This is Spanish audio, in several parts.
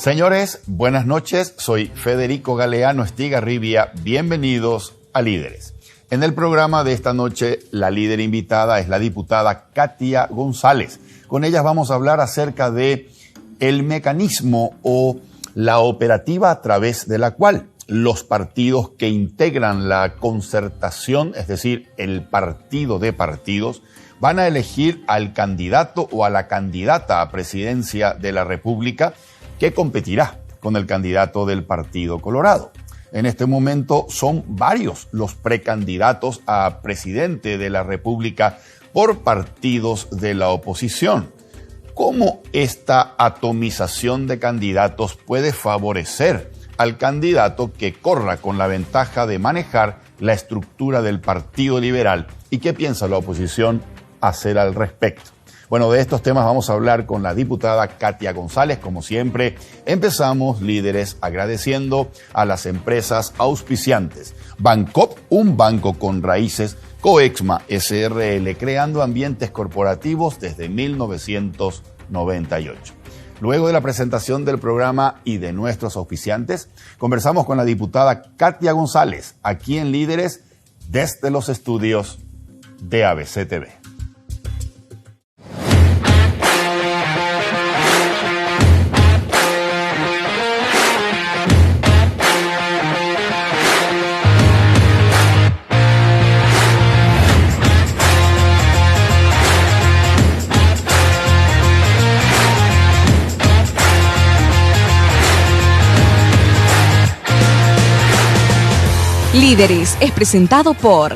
Señores, buenas noches. Soy Federico Galeano Estigarribia. Bienvenidos a Líderes. En el programa de esta noche, la líder invitada es la diputada Katia González. Con ella vamos a hablar acerca de el mecanismo o la operativa a través de la cual los partidos que integran la concertación, es decir, el partido de partidos, van a elegir al candidato o a la candidata a presidencia de la República que competirá con el candidato del Partido Colorado. En este momento son varios los precandidatos a presidente de la República por partidos de la oposición. ¿Cómo esta atomización de candidatos puede favorecer al candidato que corra con la ventaja de manejar la estructura del Partido Liberal? ¿Y qué piensa la oposición hacer al respecto? Bueno, de estos temas vamos a hablar con la diputada Katia González. Como siempre, empezamos, líderes, agradeciendo a las empresas auspiciantes. Bancoop, un banco con raíces. Coexma SRL, creando ambientes corporativos desde 1998. Luego de la presentación del programa y de nuestros auspiciantes, conversamos con la diputada Katia González, aquí en Líderes, desde los estudios de ABC TV. Líderes es presentado por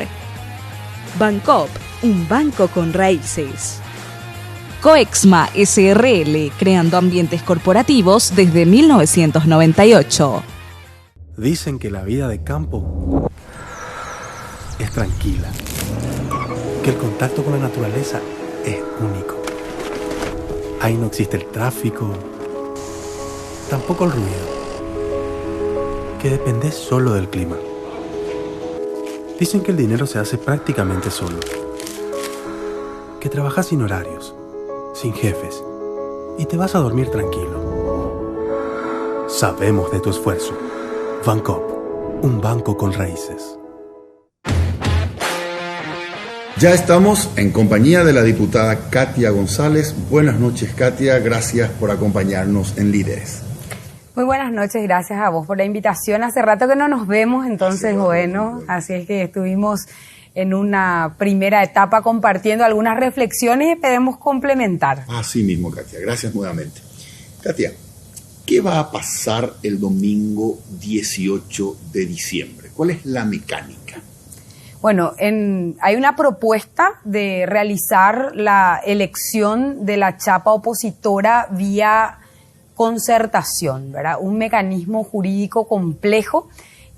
Bancoop, un banco con raíces. Coexma SRL, creando ambientes corporativos desde 1998. Dicen que la vida de campo es tranquila, que el contacto con la naturaleza es único. Ahí no existe el tráfico, tampoco el ruido, que depende solo del clima. Dicen que el dinero se hace prácticamente solo, que trabajas sin horarios, sin jefes, y te vas a dormir tranquilo. Sabemos de tu esfuerzo. Bancoop, un banco con raíces. Ya estamos en compañía de la diputada Katia González. Buenas noches, Katia. Gracias por acompañarnos en Líderes. Muy buenas noches, gracias a vos por la invitación. Hace rato que no nos vemos, entonces bueno, así es que estuvimos en una primera etapa compartiendo algunas reflexiones y esperemos complementar. Así mismo, Katia. Gracias nuevamente. Katia, ¿qué va a pasar el domingo 18 de diciembre? ¿Cuál es la mecánica? Bueno, hay una propuesta de realizar la elección de la chapa opositora vía concertación, ¿verdad? Un mecanismo jurídico complejo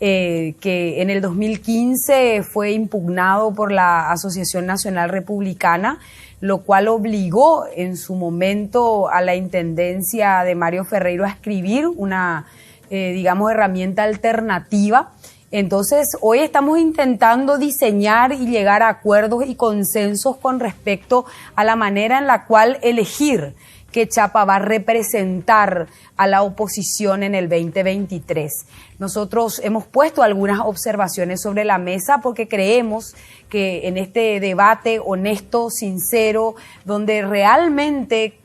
que en el 2015 fue impugnado por la Asociación Nacional Republicana, lo cual obligó en su momento a la intendencia de Mario Ferreiro a escribir una, herramienta alternativa. Entonces, hoy estamos intentando diseñar y llegar a acuerdos y consensos con respecto a la manera en la cual elegir qué chapa va a representar a la oposición en el 2023. Nosotros hemos puesto algunas observaciones sobre la mesa porque creemos que en este debate honesto, sincero, donde realmente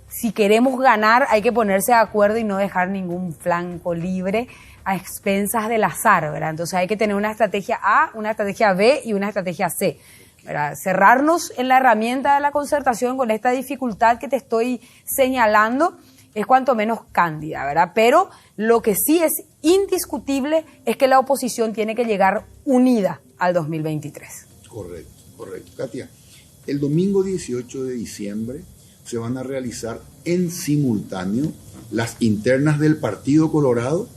si queremos ganar hay que ponerse de acuerdo y no dejar ningún flanco libre a expensas del azar, ¿verdad? Entonces hay que tener una estrategia A, una estrategia B y una estrategia C. ¿Verdad? Cerrarnos en la herramienta de la concertación con esta dificultad que te estoy señalando es cuanto menos cándida, ¿verdad? Pero lo que sí es indiscutible es que la oposición tiene que llegar unida al 2023. Correcto. Katia, el domingo 18 de diciembre se van a realizar en simultáneo las internas del Partido Colorado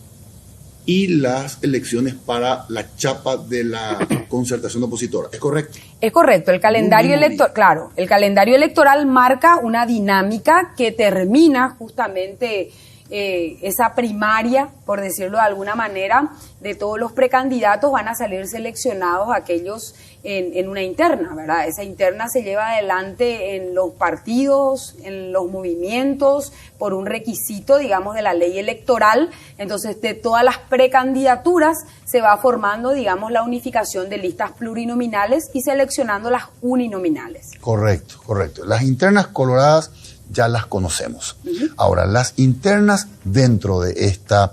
y las elecciones para la chapa de la concertación opositora. ¿Es correcto? Es correcto. El calendario electoral, claro, el calendario electoral marca una dinámica que termina justamente esa primaria, por decirlo de alguna manera, de todos los precandidatos van a salir seleccionados aquellos en una interna, ¿verdad? Esa interna se lleva adelante en los partidos, en los movimientos, por un requisito, digamos, de la ley electoral. Entonces, de todas las precandidaturas se va formando, digamos, la unificación de listas plurinominales y seleccionando las uninominales. Correcto, correcto. Las internas coloradas ya las conocemos. Ahora, las internas dentro de esta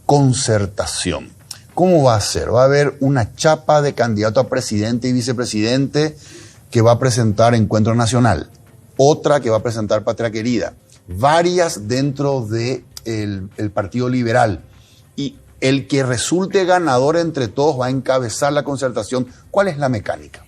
concertación, ¿cómo va a ser? ¿Va a haber una chapa de candidato a presidente y vicepresidente que va a presentar Encuentro Nacional? Otra que va a presentar Patria Querida. Varias dentro de el Partido Liberal. Y el que resulte ganador entre todos va a encabezar la concertación. ¿Cuál es la mecánica?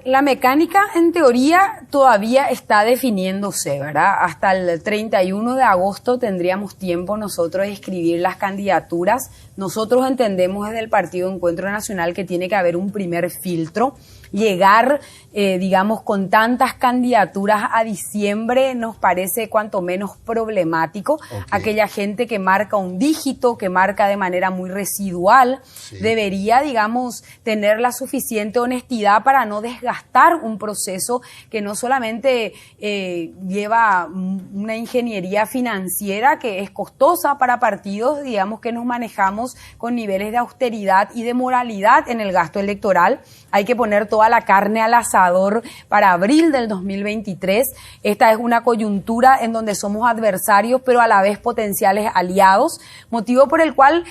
La mecánica, en teoría, todavía está definiéndose, ¿verdad? Hasta el 31 de agosto tendríamos tiempo nosotros de escribir las candidaturas. Nosotros entendemos desde el Partido Encuentro Nacional que tiene que haber un primer filtro. Llegar, digamos, con tantas candidaturas a diciembre nos parece cuanto menos problemático. Okay. Aquella gente que marca un dígito, que marca de manera muy residual, debería, digamos, tener la suficiente honestidad para no desgastar un proceso que no solamente lleva una ingeniería financiera que es costosa para partidos, digamos, que nos manejamos con niveles de austeridad y de moralidad en el gasto electoral. Hay que poner toda la carne al asador para abril del 2023. Esta es una coyuntura en donde somos adversarios, pero a la vez potenciales aliados, motivo por el cual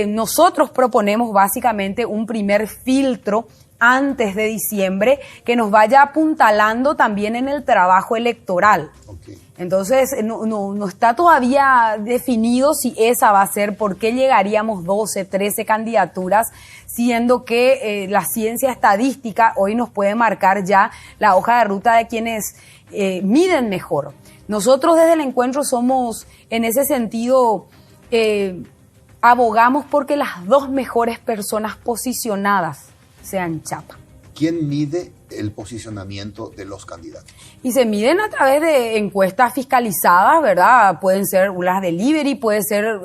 nosotros proponemos básicamente un primer filtro antes de diciembre que nos vaya apuntalando también en el trabajo electoral. Okay. Entonces, no está todavía definido si esa va a ser, por qué llegaríamos 12, 13 candidaturas, siendo que la ciencia estadística hoy nos puede marcar ya la hoja de ruta de quienes miden mejor. Nosotros desde el encuentro somos, en ese sentido, abogamos porque las dos mejores personas posicionadas sean chapa. ¿Quién mide el posicionamiento de los candidatos? Y se miden a través de encuestas fiscalizadas, ¿verdad? Pueden ser las delivery, puede ser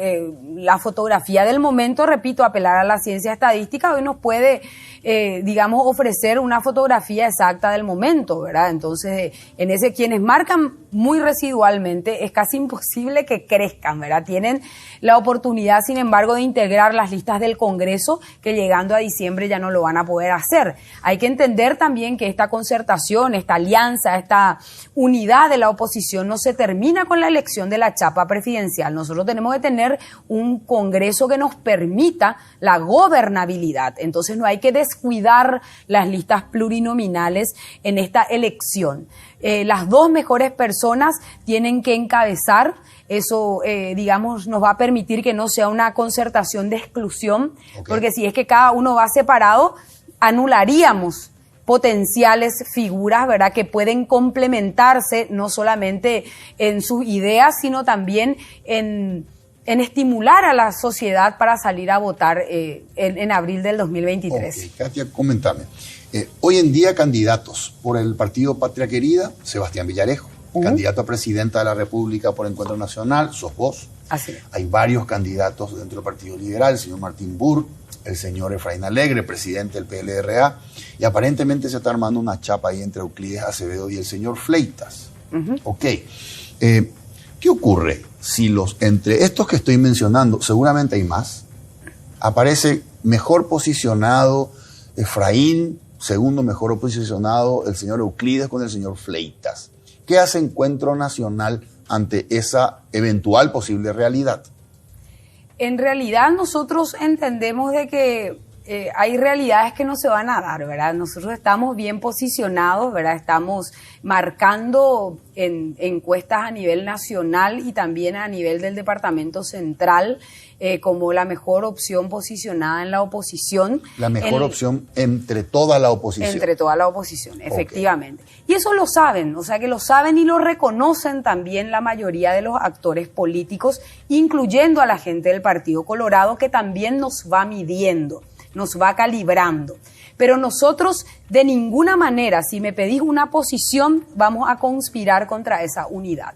la fotografía del momento, repito, apelar a la ciencia estadística, hoy nos puede, digamos, ofrecer una fotografía exacta del momento, ¿verdad? Entonces, en ese, quienes marcan muy residualmente, es casi imposible que crezcan, ¿verdad? Tienen la oportunidad, sin embargo, de integrar las listas del Congreso, que llegando a diciembre ya no lo van a poder hacer. Hay que entender también que esta concertación, esta alianza, esta unidad de la oposición no se termina con la elección de la chapa presidencial. Nosotros tenemos que tener un Congreso que nos permita la gobernabilidad. Entonces no hay que descuidar las listas plurinominales en esta elección. Las dos mejores personas tienen que encabezar. Eso, digamos, nos va a permitir que no sea una concertación de exclusión, porque si es que cada uno va separado, anularíamos potenciales figuras, ¿verdad?, que pueden complementarse no solamente en sus ideas, sino también en estimular a la sociedad para salir a votar en abril del 2023. Okay. Katia, coméntame. Hoy en día candidatos por el partido Patria Querida, Sebastián Villarejo, candidato a presidenta de la República por Encuentro Nacional, sos vos. Así es. Hay varios candidatos dentro del Partido Liberal, el señor Martín Burr, el señor Efraín Alegre, presidente del PLRA, y aparentemente se está armando una chapa ahí entre Euclides Acevedo y el señor Fleitas. Ok. ¿Qué ocurre si entre estos que estoy mencionando, seguramente hay más, aparece mejor posicionado Efraín, segundo mejor posicionado el señor Euclides con el señor Fleitas? ¿Qué hace Encuentro Nacional ante esa eventual posible realidad? En realidad nosotros entendemos de que hay realidades que no se van a dar, ¿verdad? Nosotros estamos bien posicionados, ¿verdad? Estamos marcando en encuestas a nivel nacional y también a nivel del Departamento Central como la mejor opción posicionada en la oposición. La mejor opción entre toda la oposición. Entre toda la oposición, efectivamente. Okay. Y eso lo saben, o sea que lo saben y lo reconocen también la mayoría de los actores políticos, incluyendo a la gente del Partido Colorado, que también nos va midiendo, nos va calibrando. Pero nosotros de ninguna manera, si me pedís una posición, vamos a conspirar contra esa unidad.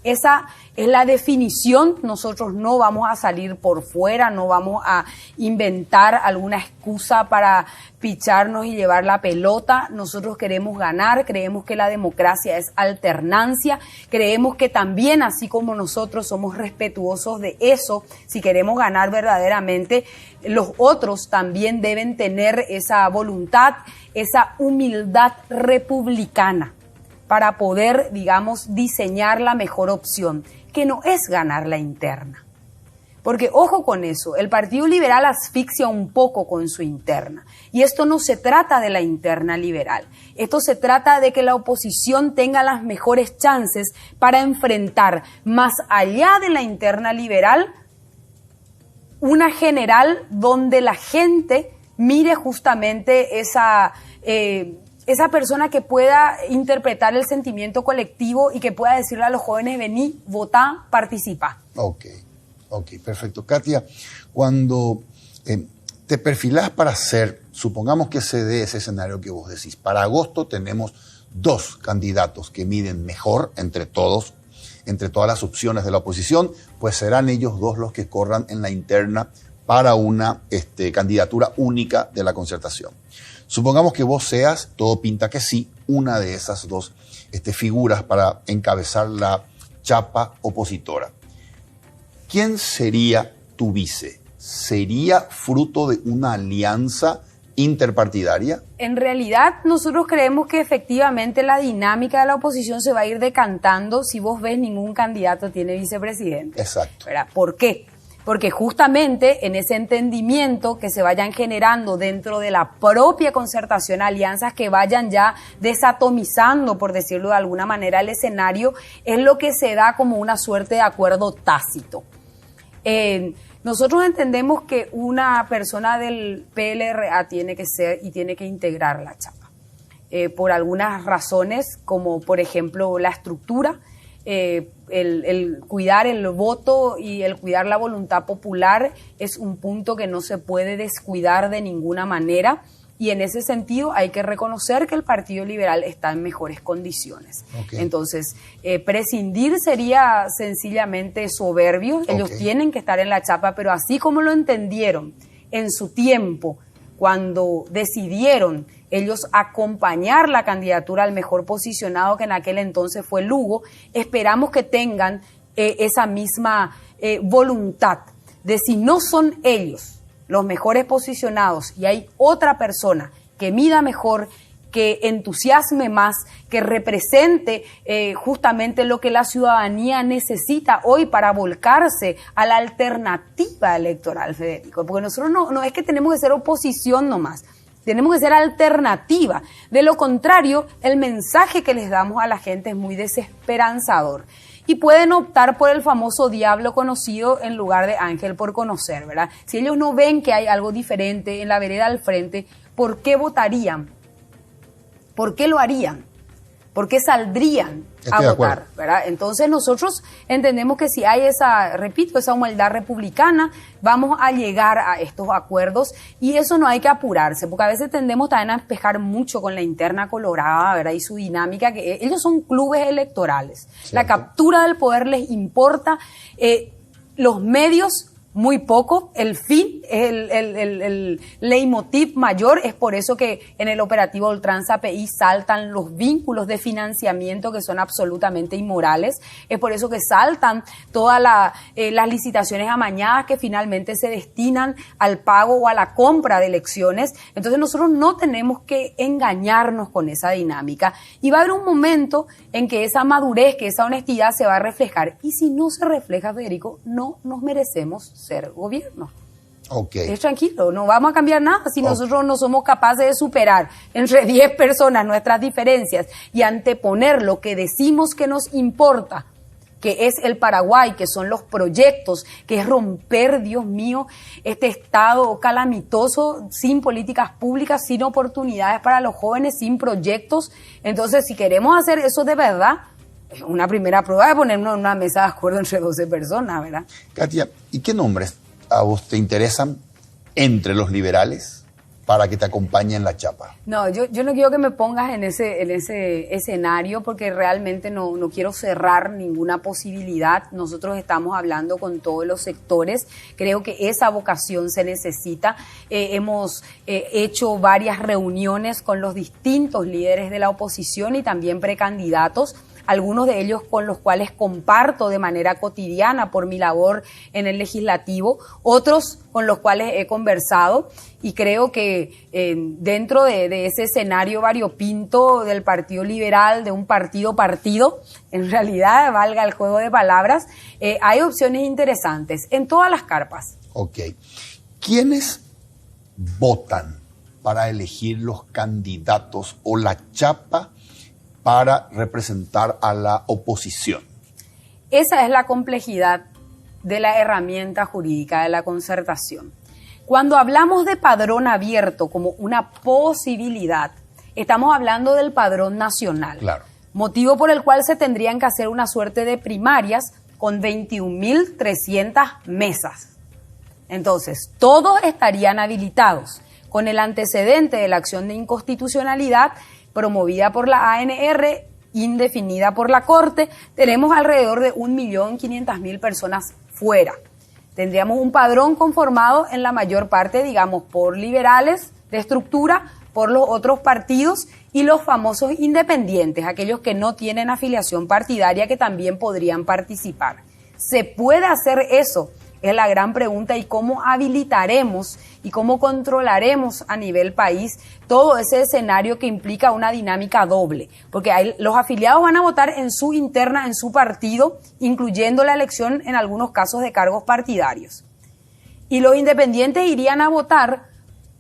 Esa es la definición. Nosotros no vamos a salir por fuera, no vamos a inventar alguna excusa para picharnos y llevar la pelota. Nosotros queremos ganar, creemos que la democracia es alternancia, creemos que también, así como nosotros somos respetuosos de eso, si queremos ganar verdaderamente, los otros también deben tener esa voluntad, esa humildad republicana, para poder, digamos, diseñar la mejor opción, que no es ganar la interna. Porque, ojo con eso, el Partido Liberal asfixia un poco con su interna. Y esto no se trata de la interna liberal. Esto se trata de que la oposición tenga las mejores chances para enfrentar, más allá de la interna liberal, una general donde la gente mire justamente esa persona que pueda interpretar el sentimiento colectivo y que pueda decirle a los jóvenes: vení, votá, participá. Ok, perfecto. Katia, cuando te perfilás para ser, supongamos que se dé ese escenario que vos decís, para agosto tenemos 2 candidatos que miden mejor entre todos, entre todas las opciones de la oposición, pues serán ellos 2 los que corran en la interna para una candidatura única de la Concertación. Supongamos que vos seas, todo pinta que sí, una de esas 2 figuras para encabezar la chapa opositora. ¿Quién sería tu vice? ¿Sería fruto de una alianza interpartidaria? En realidad, nosotros creemos que efectivamente la dinámica de la oposición se va a ir decantando si vos ves ningún candidato tiene vicepresidente. Exacto. ¿Verdad? ¿Por qué? Porque justamente en ese entendimiento que se vayan generando dentro de la propia concertación, alianzas que vayan ya desatomizando, por decirlo de alguna manera, el escenario, es lo que se da como una suerte de acuerdo tácito. Nosotros entendemos que una persona del PLRA tiene que ser y tiene que integrar la chapa. Por algunas razones, como por ejemplo la estructura, el cuidar el voto y el cuidar la voluntad popular es un punto que no se puede descuidar de ninguna manera, y en ese sentido hay que reconocer que el Partido Liberal está en mejores condiciones. Okay. Entonces, prescindir sería sencillamente soberbio. Ellos tienen que estar en la chapa, pero así como lo entendieron en su tiempo, cuando decidieron ellos acompañar la candidatura al mejor posicionado, que en aquel entonces fue Lugo, esperamos que tengan esa misma voluntad de, si no son ellos los mejores posicionados y hay otra persona que mida mejor, que entusiasme más, que represente justamente lo que la ciudadanía necesita hoy para volcarse a la alternativa electoral, Federico. Porque nosotros no es que tenemos que ser oposición nomás, tenemos que ser alternativa. De lo contrario, el mensaje que les damos a la gente es muy desesperanzador. Y pueden optar por el famoso diablo conocido en lugar de ángel por conocer, ¿verdad? Si ellos no ven que hay algo diferente en la vereda al frente, ¿por qué votarían? ¿Por qué lo harían? ¿Por qué saldrían a votar? ¿Verdad? Entonces nosotros entendemos que si hay esa humildad republicana, vamos a llegar a estos acuerdos, y eso no hay que apurarse, porque a veces tendemos también a espejar mucho con la interna colorada, ¿verdad? Y su dinámica, que ellos son clubes electorales. ¿Cierto? La captura del poder les importa, los medios muy poco, el fin, el leitmotiv mayor. Es por eso que en el operativo Ultranza PI saltan los vínculos de financiamiento que son absolutamente inmorales. Es por eso que saltan todas las licitaciones amañadas que finalmente se destinan al pago o a la compra de elecciones. Entonces nosotros no tenemos que engañarnos con esa dinámica, y va a haber un momento en que esa madurez, que esa honestidad se va a reflejar, y si no se refleja, Federico, no nos merecemos ser gobierno. Es tranquilo, no vamos a cambiar nada si nosotros no somos capaces de superar entre 10 personas nuestras diferencias y anteponer lo que decimos que nos importa, que es el Paraguay, que son los proyectos, que es romper, Dios mío, este estado calamitoso, sin políticas públicas, sin oportunidades para los jóvenes, sin proyectos. Entonces, si queremos hacer eso de verdad, una primera prueba es ponernos en una mesa de acuerdo entre 12 personas, ¿verdad? Katia, ¿y qué nombres a vos te interesan entre los liberales? para que te acompañe en la chapa? No, yo no quiero que me pongas en ese escenario porque realmente no quiero cerrar ninguna posibilidad. Nosotros estamos hablando con todos los sectores. Creo que esa vocación se necesita. Hemos hecho varias reuniones con los distintos líderes de la oposición y también precandidatos, algunos de ellos con los cuales comparto de manera cotidiana por mi labor en el legislativo, otros con los cuales he conversado, y creo que dentro de ese escenario variopinto del Partido Liberal, de un partido, en realidad, valga el juego de palabras, hay opciones interesantes en todas las carpas. Ok. ¿Quiénes votan para elegir los candidatos o la chapa para representar a la oposición? Esa es la complejidad de la herramienta jurídica de la concertación. Cuando hablamos de padrón abierto como una posibilidad, estamos hablando del padrón nacional. Claro. Motivo por el cual se tendrían que hacer una suerte de primarias con 21.300 mesas. Entonces, todos estarían habilitados con el antecedente de la acción de inconstitucionalidad promovida por la ANR, indefinida por la Corte. Tenemos alrededor de 1.500.000 personas fuera. Tendríamos un padrón conformado en la mayor parte, digamos, por liberales de estructura, por los otros partidos y los famosos independientes, aquellos que no tienen afiliación partidaria que también podrían participar. ¿Se puede hacer eso? Es la gran pregunta, y cómo habilitaremos y cómo controlaremos a nivel país todo ese escenario que implica una dinámica doble, porque los afiliados van a votar en su interna, en su partido, incluyendo la elección en algunos casos de cargos partidarios. Y los independientes irían a votar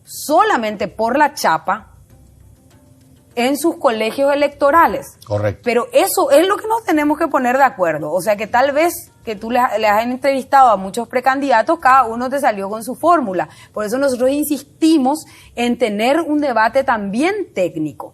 solamente por la chapa en sus colegios electorales. Correcto. Pero eso es lo que nos tenemos que poner de acuerdo. O sea que tal vez que tú le has entrevistado a muchos precandidatos, cada uno te salió con su fórmula. Por eso nosotros insistimos en tener un debate también técnico.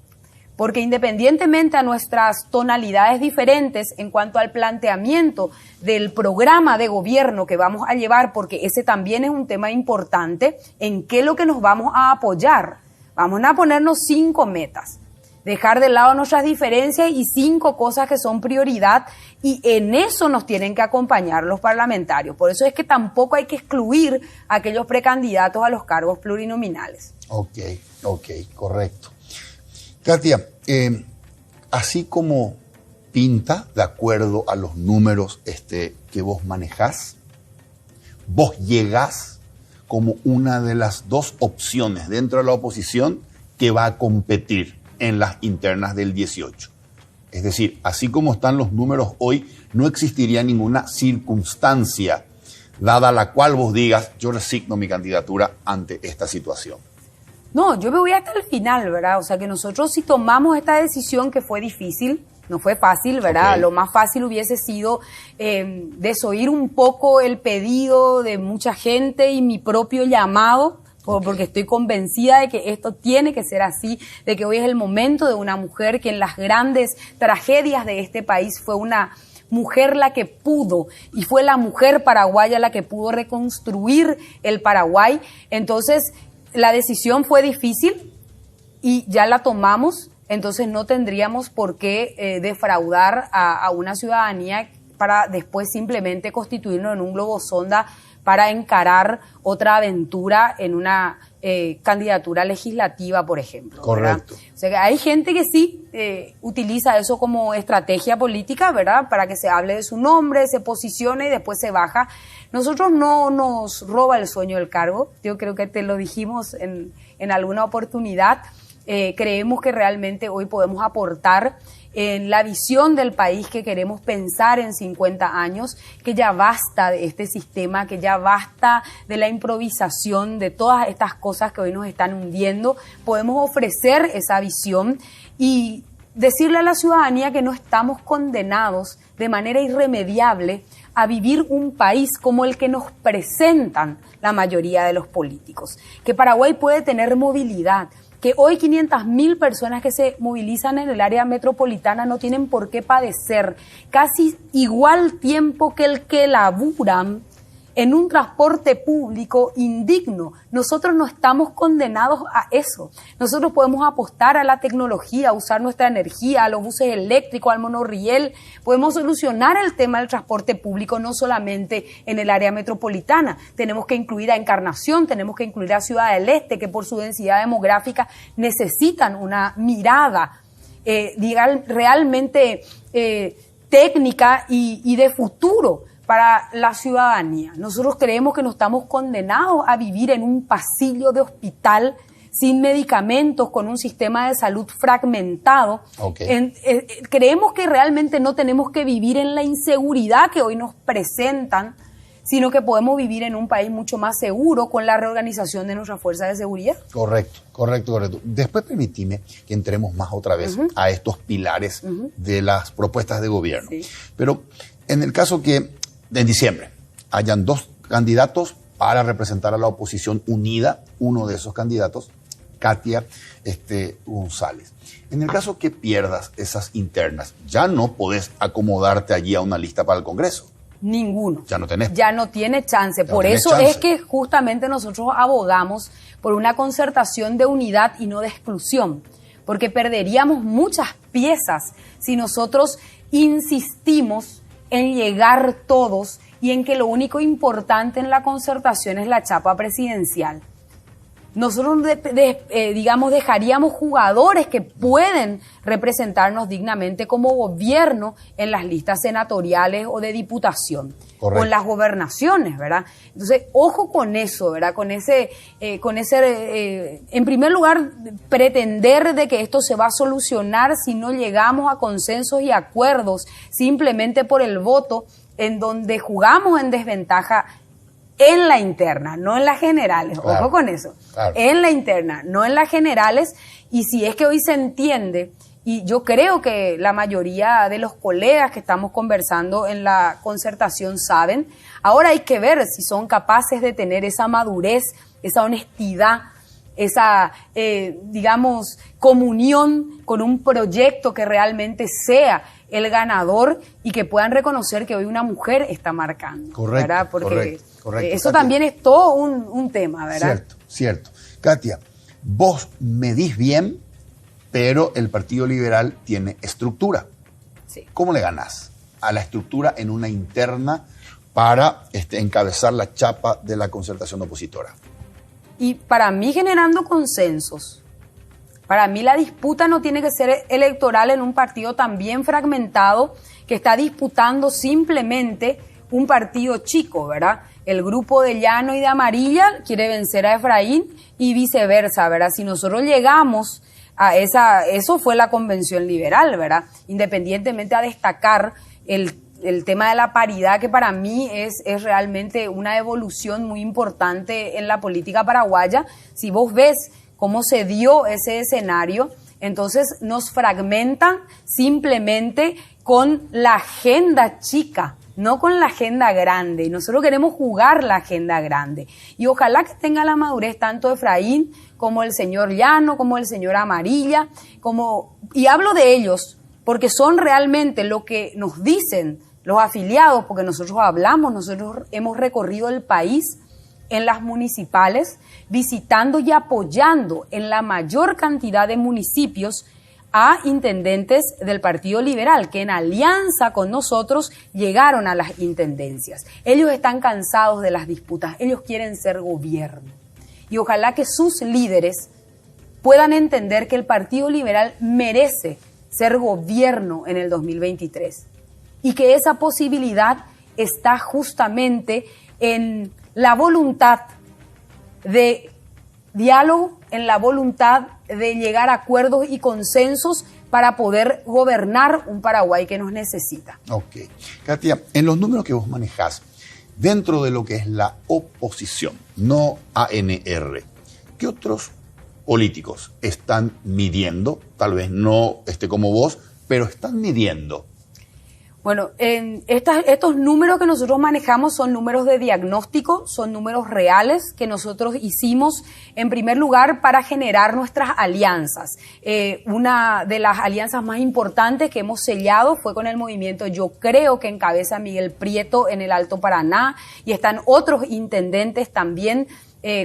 Porque independientemente a nuestras tonalidades diferentes en cuanto al planteamiento del programa de gobierno que vamos a llevar, porque ese también es un tema importante, en qué es lo que nos vamos a apoyar. Vamos a ponernos 5 metas. Dejar de lado nuestras diferencias y 5 cosas que son prioridad, y en eso nos tienen que acompañar los parlamentarios. Por eso es que tampoco hay que excluir a aquellos precandidatos a los cargos plurinominales. Ok, correcto. Katia, así como pinta, de acuerdo a los números que vos manejás, vos llegás como una de las 2 opciones dentro de la oposición que va a competir en las internas del 18. Es decir, así como están los números hoy, no existiría ninguna circunstancia dada la cual vos digas, yo resigno mi candidatura ante esta situación. No, yo me voy hasta el final, ¿verdad? O sea que nosotros, si tomamos esta decisión, que fue difícil, no fue fácil, ¿verdad? Okay. Lo más fácil hubiese sido desoír un poco el pedido de mucha gente y mi propio llamado, porque estoy convencida de que esto tiene que ser así, de que hoy es el momento de una mujer que en las grandes tragedias de este país fue una mujer la que pudo, y fue la mujer paraguaya la que pudo reconstruir el Paraguay. Entonces, la decisión fue difícil y ya la tomamos, entonces no tendríamos por qué defraudar a una ciudadanía para después simplemente constituirnos en un globo sonda para encarar otra aventura en una candidatura legislativa, por ejemplo. Correcto. ¿Verdad? O sea que hay gente que sí utiliza eso como estrategia política, ¿verdad? Para que se hable de su nombre, se posicione y después se baja. Nosotros no nos roba el sueño del cargo. Yo creo que te lo dijimos en alguna oportunidad. Creemos que realmente hoy podemos aportar en la visión del país que queremos pensar en 50 años, que ya basta de este sistema, que ya basta de la improvisación, de todas estas cosas que hoy nos están hundiendo. Podemos ofrecer esa visión y decirle a la ciudadanía que no estamos condenados de manera irremediable a vivir un país como el que nos presentan la mayoría de los políticos, que Paraguay puede tener movilidad, que hoy 500.000 personas que se movilizan en el área metropolitana no tienen por qué padecer casi igual tiempo que el que laburan en un transporte público indigno. Nosotros no estamos condenados a eso. Nosotros podemos apostar a la tecnología, a usar nuestra energía, a los buses eléctricos, al monorriel. Podemos solucionar el tema del transporte público no solamente en el área metropolitana. Tenemos que incluir a Encarnación, tenemos que incluir a Ciudad del Este, que por su densidad demográfica necesitan una mirada realmente técnica y de futuro para la ciudadanía. Nosotros creemos que no estamos condenados a vivir en un pasillo de hospital sin medicamentos, con un sistema de salud fragmentado. Okay. Creemos que realmente no tenemos que vivir en la inseguridad que hoy nos presentan, sino que podemos vivir en un país mucho más seguro con la reorganización de nuestras fuerzas de seguridad. Correcto. Después permitime que entremos más otra vez a estos pilares de las propuestas de gobierno. Sí. Pero en el caso que en diciembre hayan 2 candidatos para representar a la oposición unida, uno de esos candidatos, Katia González. En el caso que pierdas esas internas, ya no podés acomodarte allí a una lista para el Congreso. Ninguno. Ya no tenés. Ya no tiene chance. Por eso es que justamente nosotros abogamos por una concertación de unidad y no de exclusión, porque perderíamos muchas piezas si nosotros insistimos en llegar todos y en que lo único importante en la concertación es la chapa presidencial. Nosotros, dejaríamos jugadores que pueden representarnos dignamente como gobierno en las listas senatoriales o de diputación. Correcto. O en las gobernaciones, ¿verdad? Entonces, ojo con eso, ¿verdad? En primer lugar, pretender de que esto se va a solucionar si no llegamos a consensos y acuerdos simplemente por el voto, en donde jugamos en desventaja en la interna, no en las generales. Claro, ojo con eso. Claro. En la interna, no en las generales. Y si es que hoy se entiende, y yo creo que la mayoría de los colegas que estamos conversando en la concertación saben, ahora hay que ver si son capaces de tener esa madurez, esa honestidad, esa, comunión con un proyecto que realmente sea el ganador y que puedan reconocer que hoy una mujer está marcando. Correcto, ¿verdad? Porque correcto. eso Katia, también es todo un tema, ¿verdad? Cierto. Katia, vos medís bien, pero el Partido Liberal tiene estructura. Sí. ¿Cómo le ganás a la estructura en una interna para encabezar la chapa de la concertación opositora? Y para mí generando consensos. Para mí la disputa no tiene que ser electoral en un partido tan bien fragmentado que está disputando simplemente un partido chico, ¿verdad? El grupo de Llano y de Amarilla quiere vencer a Efraín y viceversa, ¿verdad? Si nosotros llegamos a eso fue la convención liberal, ¿verdad? Independientemente a destacar el tema de la paridad, que para mí es realmente una evolución muy importante en la política paraguaya. Si vos ves cómo se dio ese escenario, entonces nos fragmentan simplemente con la agenda chica, no con la agenda grande. Y nosotros queremos jugar la agenda grande. Y ojalá que tenga la madurez tanto Efraín como el señor Llano, como el señor Amarilla, y hablo de ellos porque son realmente lo que nos dicen los afiliados, porque nosotros hemos recorrido el país en las municipales, visitando y apoyando en la mayor cantidad de municipios a intendentes del Partido Liberal, que en alianza con nosotros llegaron a las intendencias. Ellos están cansados de las disputas, ellos quieren ser gobierno. Y ojalá que sus líderes puedan entender que el Partido Liberal merece ser gobierno en el 2023 y que esa posibilidad está justamente en la voluntad de diálogo, en la voluntad de llegar a acuerdos y consensos para poder gobernar un Paraguay que nos necesita. Ok. Katia, en los números que vos manejás, dentro de lo que es la oposición, no ANR, ¿qué otros políticos están midiendo? Tal vez no como vos, pero están midiendo. Bueno, estos números que nosotros manejamos son números de diagnóstico, son números reales que nosotros hicimos en primer lugar para generar nuestras alianzas. Una de las alianzas más importantes que hemos sellado fue con el movimiento Yo Creo, que encabeza Miguel Prieto en el Alto Paraná, y están otros intendentes también,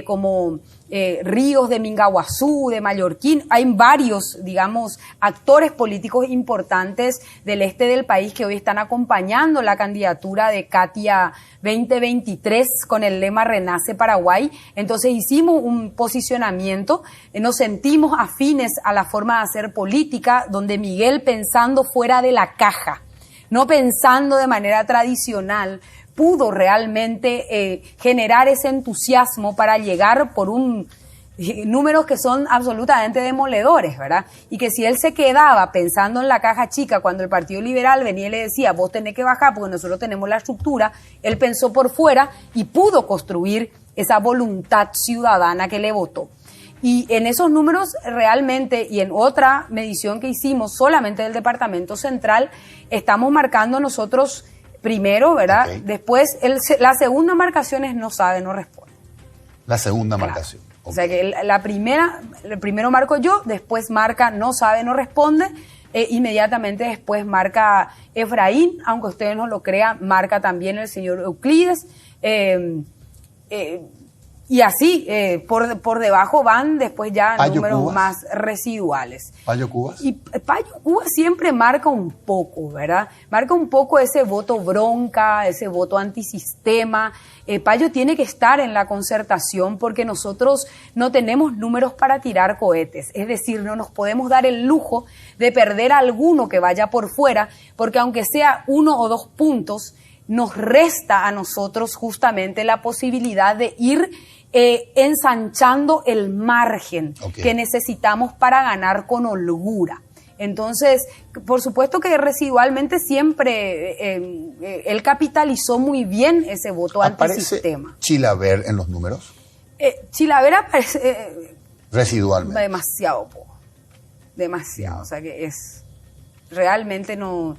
como Ríos de Mingaguazú, de Mallorquín. Hay varios, digamos, actores políticos importantes del este del país que hoy están acompañando la candidatura de Katia 2023 con el lema Renace Paraguay. Entonces hicimos un posicionamiento, nos sentimos afines a la forma de hacer política, donde Miguel, pensando fuera de la caja, no pensando de manera tradicional, pudo realmente generar ese entusiasmo para llegar por números que son absolutamente demoledores, ¿verdad? Y que si él se quedaba pensando en la caja chica cuando el Partido Liberal venía y le decía, vos tenés que bajar porque nosotros tenemos la estructura, él pensó por fuera y pudo construir esa voluntad ciudadana que le votó. Y en esos números realmente, y en otra medición que hicimos solamente del Departamento Central, estamos marcando nosotros primero, ¿verdad? Okay. Después, la segunda marcación es no sabe, no responde. La segunda marcación. Okay. O sea que el primero marco yo, después marca no sabe, no responde, inmediatamente después marca Efraín, aunque ustedes no lo crean, marca también el señor Euclides, y así, por debajo van después ya Payo números Cubas. más residuales. ¿Payo Cubas? Y Payo Cubas siempre marca un poco, ¿verdad? Marca un poco ese voto bronca, ese voto antisistema. Payo tiene que estar en la concertación porque nosotros no tenemos números para tirar cohetes. Es decir, no nos podemos dar el lujo de perder a alguno que vaya por fuera, porque aunque sea 1 o 2 puntos, nos resta a nosotros justamente la posibilidad de ir ensanchando el margen que necesitamos para ganar con holgura. Entonces, por supuesto que residualmente siempre él capitalizó muy bien ese voto antisistema. ¿Aparece Chilaver en los números? Chilaver aparece residualmente. Demasiado poco. Demasiado. O sea que es... Realmente no...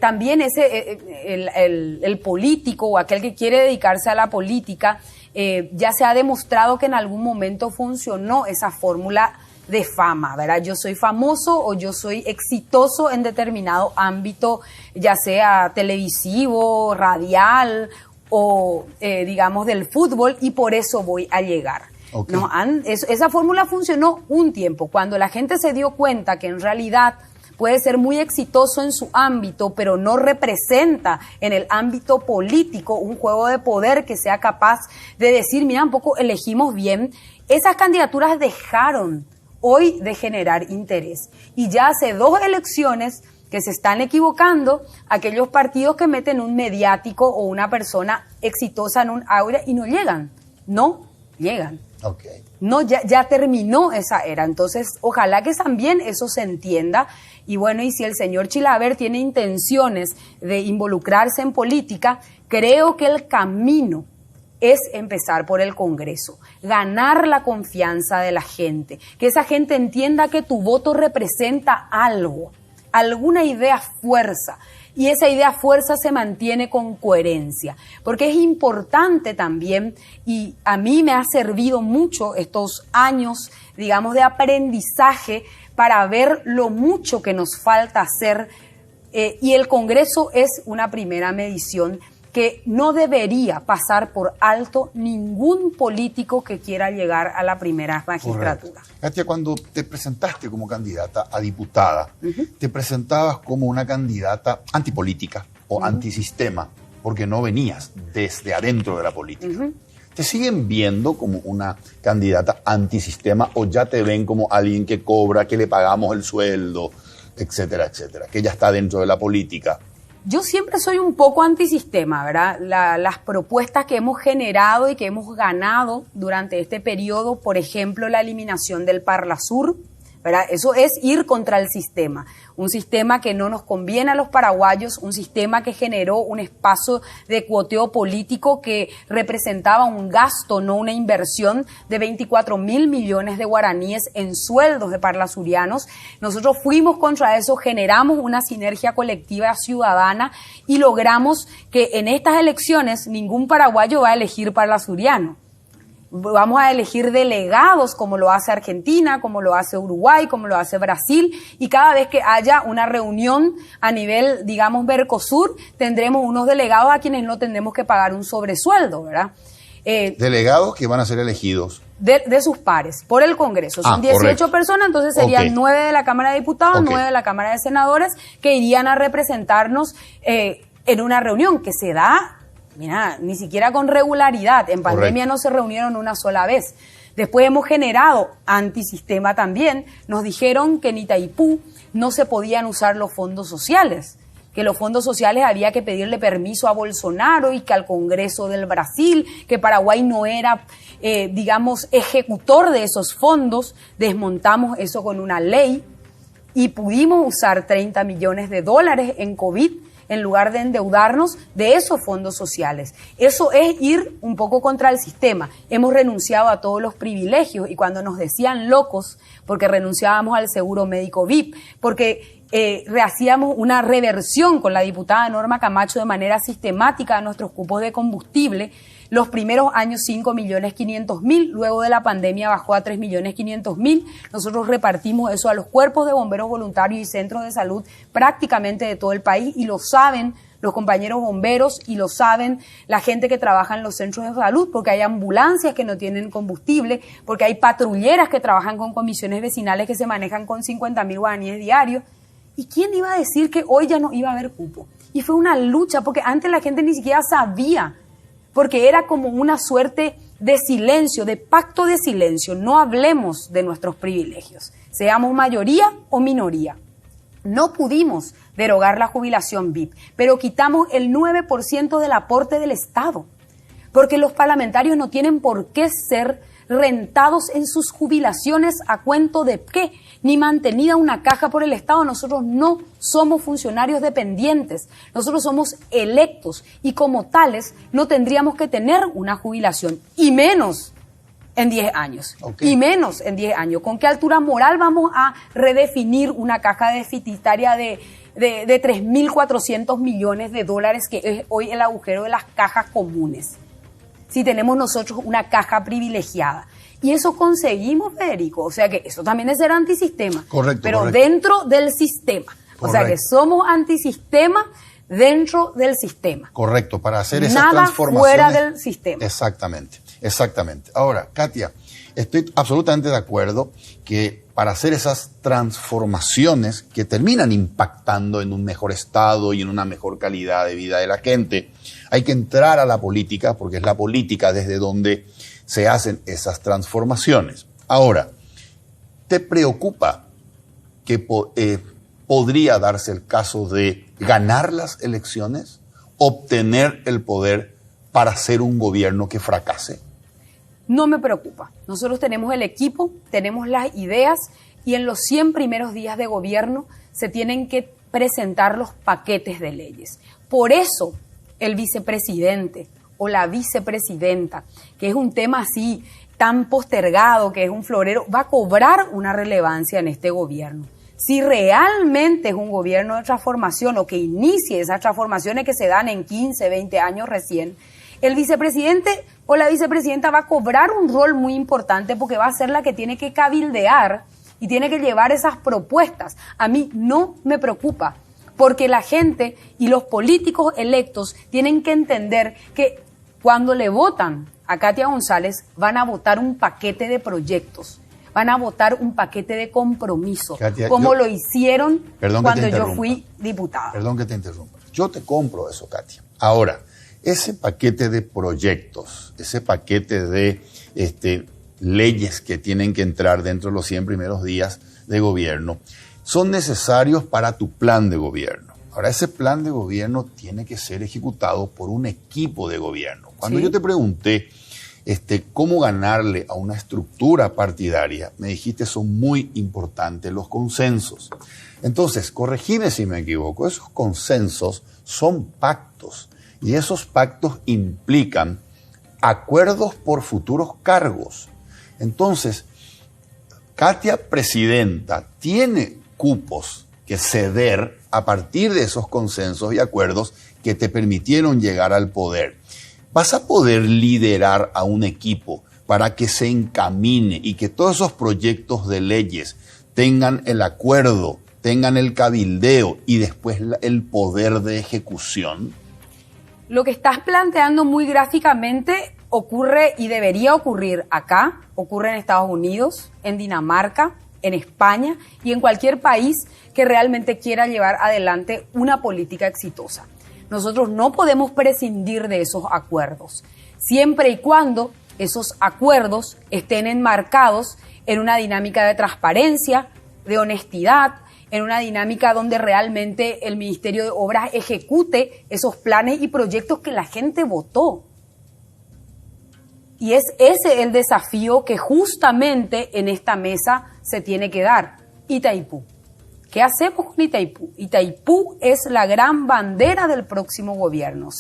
también el político o aquel que quiere dedicarse a la política, ya se ha demostrado que en algún momento funcionó esa fórmula de fama, ¿verdad? Yo soy famoso o yo soy exitoso en determinado ámbito, ya sea televisivo, radial o, digamos, del fútbol, y por eso voy a llegar. Okay. Esa fórmula funcionó un tiempo, cuando la gente se dio cuenta que en realidad puede ser muy exitoso en su ámbito, pero no representa en el ámbito político un juego de poder que sea capaz de decir, mira, un poco elegimos bien. Esas candidaturas dejaron hoy de generar interés. Y ya hace 2 elecciones que se están equivocando aquellos partidos que meten un mediático o una persona exitosa en un aura y no llegan. No llegan. Okay. No, ya terminó esa era. Entonces, ojalá que también eso se entienda. Y bueno, y si el señor Chilaver tiene intenciones de involucrarse en política, creo que el camino es empezar por el Congreso, ganar la confianza de la gente, que esa gente entienda que tu voto representa algo, alguna idea fuerza. Y esa idea fuerza se mantiene con coherencia, porque es importante también, y a mí me ha servido mucho estos años, digamos, de aprendizaje para ver lo mucho que nos falta hacer, y el Congreso es una primera medición que no debería pasar por alto ningún político que quiera llegar a la primera magistratura. Correcto. Katia, cuando te presentaste como candidata a diputada, te presentabas como una candidata antipolítica o antisistema, porque no venías desde adentro de la política. ¿Te siguen viendo como una candidata antisistema o ya te ven como alguien que cobra, que le pagamos el sueldo, etcétera, etcétera, que ya está dentro de la política? Yo siempre soy un poco antisistema, ¿verdad? Las propuestas que hemos generado y que hemos ganado durante este periodo, por ejemplo, la eliminación del Parlasur, ¿verdad? Eso es ir contra el sistema, un sistema que no nos conviene a los paraguayos, un sistema que generó un espacio de cuoteo político que representaba un gasto, no una inversión de 24.000 millones de guaraníes en sueldos de parlasurianos. Nosotros fuimos contra eso, generamos una sinergia colectiva ciudadana y logramos que en estas elecciones ningún paraguayo va a elegir parlasuriano. Vamos a elegir delegados como lo hace Argentina, como lo hace Uruguay, como lo hace Brasil, y cada vez que haya una reunión a nivel, digamos, Mercosur, tendremos unos delegados a quienes no tendremos que pagar un sobresueldo, ¿verdad? Delegados que van a ser elegidos. De sus pares, por el Congreso. Son 18 correcto. Personas, entonces serían 9 de la Cámara de Diputados, 9 de la Cámara de Senadores, que irían a representarnos en una reunión que se da... Mira, ni siquiera con regularidad. En pandemia no se reunieron una sola vez. Después hemos generado antisistema también. Nos dijeron que en Itaipú no se podían usar los fondos sociales, que los fondos sociales había que pedirle permiso a Bolsonaro y que al Congreso del Brasil, que Paraguay no era, digamos, ejecutor de esos fondos. Desmontamos eso con una ley y pudimos usar $30 millones en COVID en lugar de endeudarnos de esos fondos sociales. Eso es ir un poco contra el sistema. Hemos renunciado a todos los privilegios y cuando nos decían locos porque renunciábamos al seguro médico VIP, porque hacíamos una reversión con la diputada Norma Camacho de manera sistemática a nuestros cupos de combustible. Los primeros años 5.500.000, luego de la pandemia bajó a 3.500.000. Nosotros repartimos eso a los cuerpos de bomberos voluntarios y centros de salud prácticamente de todo el país y lo saben los compañeros bomberos y lo saben la gente que trabaja en los centros de salud, porque hay ambulancias que no tienen combustible, porque hay patrulleras que trabajan con comisiones vecinales que se manejan con 50.000 guaraníes diarios. ¿Y quién iba a decir que hoy ya no iba a haber cupo? Y fue una lucha, porque antes la gente ni siquiera sabía, porque era como una suerte de silencio, de pacto de silencio. No hablemos de nuestros privilegios, seamos mayoría o minoría. No pudimos derogar la jubilación VIP, pero quitamos el 9% del aporte del Estado, porque los parlamentarios no tienen por qué ser rentados en sus jubilaciones a cuento de qué, ni mantenida una caja por el Estado. Nosotros no somos funcionarios dependientes, nosotros somos electos y como tales no tendríamos que tener una jubilación, y menos en 10 años. Y menos en 10 años. ¿Con qué altura moral vamos a redefinir una caja deficitaria de 3.400 millones de dólares que es hoy el agujero de las cajas comunes, si tenemos nosotros una caja privilegiada? Y eso conseguimos, Federico. O sea que eso también es ser antisistema. Correcto. Pero correcto. dentro del sistema. Correcto. O sea que somos antisistema dentro del sistema. Correcto, para hacer esas Nada transformaciones. Fuera del sistema. Exactamente, exactamente. Ahora, Katia, estoy absolutamente de acuerdo que para hacer esas transformaciones que terminan impactando en un mejor estado y en una mejor calidad de vida de la gente, hay que entrar a la política, porque es la política desde donde se hacen esas transformaciones. Ahora, ¿te preocupa que podría darse el caso de ganar las elecciones, obtener el poder para hacer un gobierno que fracase? No me preocupa. Nosotros tenemos el equipo, tenemos las ideas y en los 100 primeros días de gobierno se tienen que presentar los paquetes de leyes. Por eso el vicepresidente o la vicepresidenta, que es un tema así tan postergado, que es un florero, va a cobrar una relevancia en este gobierno. Si realmente es un gobierno de transformación o que inicie esas transformaciones que se dan en 15, 20 años recién, el vicepresidente o la vicepresidenta va a cobrar un rol muy importante porque va a ser la que tiene que cabildear y tiene que llevar esas propuestas. A mí no me preocupa, porque la gente y los políticos electos tienen que entender que cuando le votan a Katia González van a votar un paquete de proyectos, van a votar un paquete de compromiso, Katia, como lo hicieron cuando yo fui diputada. Perdón que te interrumpa. Yo te compro eso, Katia. Ahora, ese paquete de proyectos, ese paquete de leyes que tienen que entrar dentro de los 100 primeros días de gobierno, son necesarios para tu plan de gobierno. Ahora, ese plan de gobierno tiene que ser ejecutado por un equipo de gobierno. Cuando yo te pregunté cómo ganarle a una estructura partidaria, me dijiste son muy importantes los consensos. Entonces, corregime si me equivoco, esos consensos son pactos y esos pactos implican acuerdos por futuros cargos. Entonces, Katia, presidenta, tiene cupos que ceder a partir de esos consensos y acuerdos que te permitieron llegar al poder. ¿Vas a poder liderar a un equipo para que se encamine y que todos esos proyectos de leyes tengan el acuerdo, tengan el cabildeo y después el poder de ejecución? Lo que estás planteando muy gráficamente ocurre y debería ocurrir acá, ocurre en Estados Unidos, en Dinamarca, en España y en cualquier país que realmente quiera llevar adelante una política exitosa. Nosotros no podemos prescindir de esos acuerdos, siempre y cuando esos acuerdos estén enmarcados en una dinámica de transparencia, de honestidad, en una dinámica donde realmente el Ministerio de Obras ejecute esos planes y proyectos que la gente votó. Y es ese el desafío que justamente en esta mesa se tiene que dar. Itaipú. ¿Qué hacemos con Itaipú? Itaipú es la gran bandera del próximo gobierno.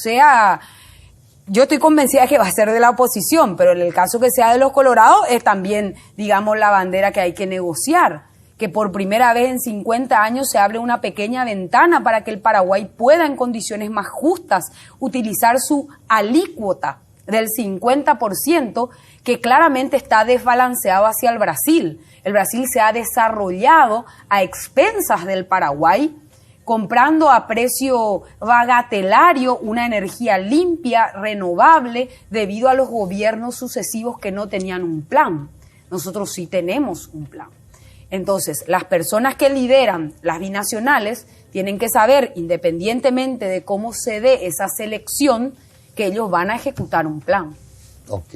Yo estoy convencida de que va a ser de la oposición, pero en el caso que sea de los Colorados es también, digamos, la bandera que hay que negociar. Que por primera vez en 50 años se abre una pequeña ventana para que el Paraguay pueda, en condiciones más justas, utilizar su alícuota del 50%, que claramente está desbalanceado hacia el Brasil. El Brasil se ha desarrollado a expensas del Paraguay, comprando a precio bagatelario una energía limpia, renovable, debido a los gobiernos sucesivos que no tenían un plan. Nosotros sí tenemos un plan. Entonces, las personas que lideran las binacionales tienen que saber, independientemente de cómo se dé esa selección, que ellos van a ejecutar un plan. Ok.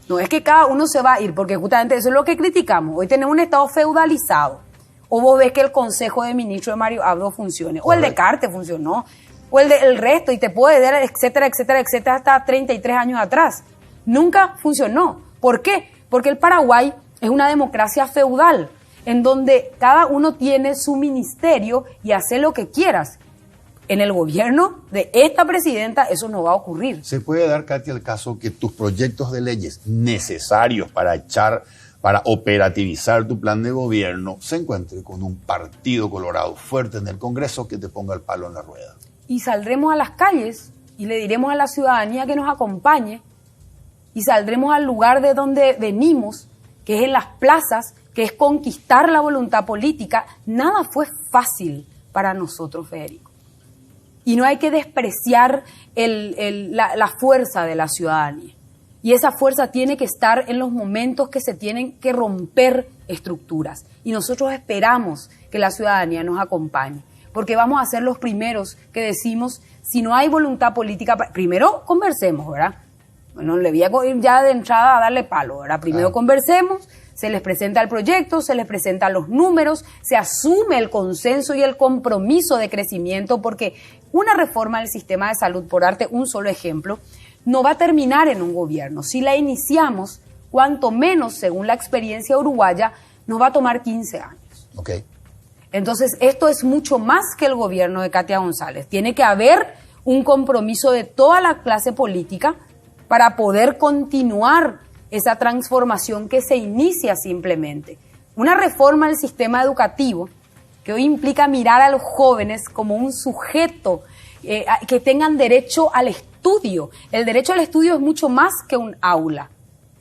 No es que cada uno se va a ir, porque justamente eso es lo que criticamos. Hoy tenemos un Estado feudalizado. O vos ves que el Consejo de Ministros de Mario Abdo funcione, o el de Carte funcionó, o el resto, y te puede dar, etcétera, etcétera, etcétera, hasta 33 años atrás. Nunca funcionó. ¿Por qué? Porque el Paraguay es una democracia feudal, en donde cada uno tiene su ministerio y hace lo que quieras. En el gobierno de esta presidenta eso no va a ocurrir. ¿Se puede dar, Katia, el caso que tus proyectos de leyes necesarios para operativizar tu plan de gobierno se encuentren con un partido colorado fuerte en el Congreso que te ponga el palo en la rueda? Y saldremos a las calles y le diremos a la ciudadanía que nos acompañe y saldremos al lugar de donde venimos, que es en las plazas, que es conquistar la voluntad política. Nada fue fácil para nosotros, Federico. Y no hay que despreciar la fuerza de la ciudadanía. Y esa fuerza tiene que estar en los momentos que se tienen que romper estructuras. Y nosotros esperamos que la ciudadanía nos acompañe, porque vamos a ser los primeros que decimos, si no hay voluntad política, primero conversemos, ¿verdad? Bueno, le voy a ir ya de entrada a darle palo, ¿verdad? Primero conversemos, se les presenta el proyecto, se les presentan los números, se asume el consenso y el compromiso de crecimiento, porque una reforma del sistema de salud, por darte un solo ejemplo, no va a terminar en un gobierno. Si la iniciamos, cuanto menos, según la experiencia uruguaya, nos va a tomar 15 años. Okay. Entonces, esto es mucho más que el gobierno de Katia González. Tiene que haber un compromiso de toda la clase política para poder continuar esa transformación que se inicia simplemente. Una reforma del sistema educativo que hoy implica mirar a los jóvenes como un sujeto que tengan derecho al estudio. El derecho al estudio es mucho más que un aula